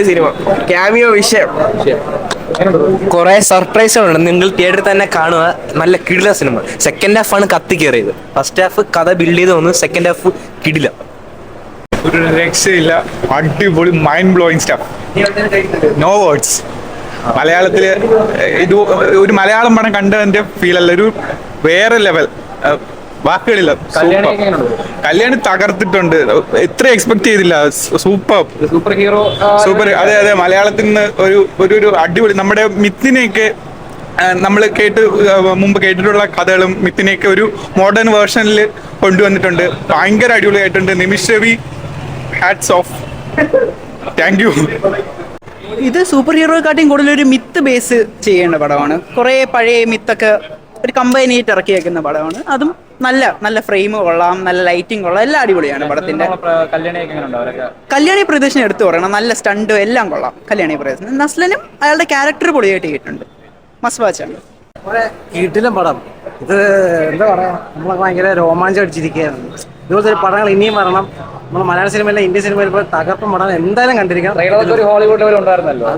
Cinema cameo വിഷയം കുറെ സർപ്രൈസുകളുണ്ട്. നിങ്ങൾ തിയേറ്ററിൽ തന്നെ കാണുക. നല്ല കിടില സിനിമ. സെക്കൻഡ് ഹാഫ് ആണ് കത്തി കയറിയത്. ഫസ്റ്റ് ഹാഫ് കഥ ബിൽഡ് ചെയ്ത് വന്നു. സെക്കൻഡ് ഹാഫ് കിടില. ഒരു രക്ഷയില്ല. അടിപൊളി mind blowing stuff. No words. മലയാളത്തില് ഇത് ഒരു മലയാളം പടം കണ്ടതിന്റെ ഫീൽ അല്ല, ഒരു വേറെ ലെവൽ. വാക്കുകളില്ല. കല്യാണി തകർത്തിട്ടുണ്ട്. എത്ര എക്സ്പെക്ട് ചെയ്തില്ല. Super super. അതെ അതെ, മലയാളത്തിൽ നിന്ന് ഒരു അടിപൊളി. നമ്മുടെ മിത്തിനെയൊക്കെ നമ്മൾ മുമ്പ് കേട്ടിട്ടുള്ള കഥകളും മിത്തിനെയൊക്കെ ഒരു മോഡേൺ വേർഷനിൽ കൊണ്ടുവന്നിട്ടുണ്ട്. ഭയങ്കര അടിപൊളിയായിട്ടുണ്ട്. Nimish Ravi, hats off. Thank you. ഇത് സൂപ്പർ ഹീറോയെക്കാട്ടിയും കൂടുതൽ ഒരു മിത്ത് ബേസ് ചെയ്യേണ്ട പടമാണ്. കുറേ പഴയ മിത്തൊക്കെ ഒരു കമ്പൈനായിട്ട് ഇറക്കി വെക്കുന്ന പടമാണ്. അതും നല്ല ഫ്രെയിം കൊള്ളാം, നല്ല ലൈറ്റിംഗ് കൊള്ളാം, എല്ലാം അടിപൊളിയാണ് പടത്തിന്റെ. കല്യാണി പ്രദേശിനെ എടുത്തു പറയണം. നല്ല സ്റ്റണ്ട് എല്ലാം കൊള്ളാം. കല്യാണി പ്രദേശം നസ്ലനും അയാളുടെ ക്യാരക്ടർ പൊളിയായിട്ട് കിട്ടുന്നുണ്ട്. മസ്റ്റ് വാച്ചാണ്. കിടിലം പടം. ഇത് എന്താ പറയാ, നമ്മളൊക്കെ ഭയങ്കര രോമാഞ്ചം അടിച്ചിരിക്കുകയാണ്. ഇതുപോലത്തെ ഒരു പടങ്ങൾ ഇനിയും വരണം. നമ്മൾ മലയാള സിനിമയിലെ ഇന്ത്യൻ സിനിമയിൽ ഇപ്പോൾ തകർപ്പം പടം എന്തായാലും കണ്ടിരിക്കണം. ഹോളിവുഡ് ലെവൽ ഉണ്ടായിരുന്നല്ലോ.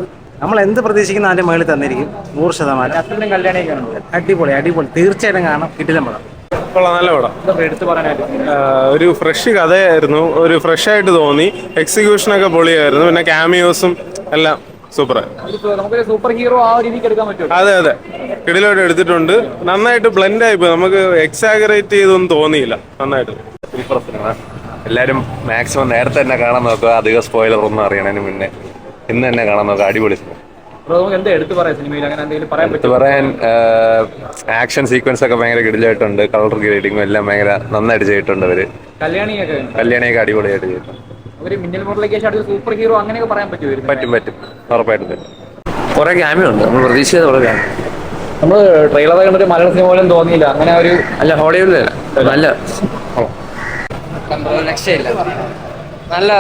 നമ്മൾ എന്ത് പ്രതീക്ഷിക്കുന്ന അതിന്റെ മേളിൽ തന്നിരിക്കും 100%. അടിപൊളി അടിപൊളി, തീർച്ചയായിട്ടും കാണാം. കിടിലം പടം. നല്ല പടം. ഒരു ഫ്രഷ് കഥയായിരുന്നു. ഒരു ഫ്രഷ് ആയിട്ട് തോന്നി. എക്സിക്യൂഷനൊക്കെ പൊളിയായിരുന്നു. പിന്നെ ക്യാമിയോസും എല്ലാം സൂപ്പറായി. സൂപ്പർ ഹീറോ ആ രീതിക്ക് എടുക്കാൻ പറ്റും. അതെ അതെ, കിടിലോട്ട് എടുത്തിട്ടുണ്ട്. നന്നായിട്ട് ബ്ലെൻഡ് ആയിപ്പോയി. നമുക്ക് എക്സാഗറേറ്റ് ചെയ്തൊന്നും തോന്നിയില്ല. നന്നായിട്ട് സൂപ്പർ സിനിമ. എല്ലാവരും മാക്സിമം നേരത്തെ തന്നെ കാണാൻ നോക്കുക. അധികം സ്പോയിലർ ഒന്നും അറിയണതിന് മുന്നേ ഇന്ന് തന്നെ കാണാൻ നോക്കുക. അടിപൊളി സിനിമ. എടുത്ത് പറയാൻ ആക്ഷൻ സീക്വൻസ് ഒക്കെ ഭയങ്കര കിടിലായിട്ടുണ്ട്. കളർ ഗ്രേഡിങ്ങും എല്ലാം ഭയങ്കര നന്നായിട്ട് ചെയ്തിട്ടുണ്ട്. അവര് കല്യാണിയൊക്കെ അടിപൊളിയായിട്ട് ചെയ്തിട്ടുണ്ട്. സൂപ്പർ ഹീറോ അങ്ങനെയൊക്കെ പറയാൻ പറ്റും ഉറപ്പായിട്ടും പറ്റും. കുറെ ക്യാമിയോ ഉണ്ട്. നമ്മൾ പ്രതീക്ഷിച്ചത് കുറെ ക്യാമിയോ. നമ്മള് ട്രെയിലർ കണ്ടൊരു മലയാള സിനിമ പോലും തോന്നിയില്ല. അങ്ങനെ ഒരു അല്ല, ഹോളിവുഡിലല്ല, നല്ല രക്ഷയില്ല. നല്ല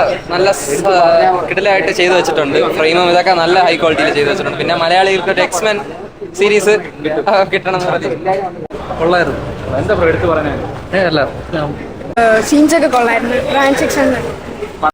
കിടിലായിട്ട് ചെയ്തു വെച്ചിട്ടുണ്ട്. ഫ്രെയിമും ഇതൊക്കെ നല്ല ഹൈ ക്വാളിറ്റിയിൽ ചെയ്തു വെച്ചിട്ടുണ്ട്. പിന്നെ മലയാളികൾക്ക് എക്സ്മെൻ സീരീസ് കിട്ടണം എന്ന് എന്താ എടുത്ത് പറയാനായിരുന്നു? സീൻസ് ഒക്കെ കൊള്ളായിരുന്നു. ട്രാൻസാക്ഷൻ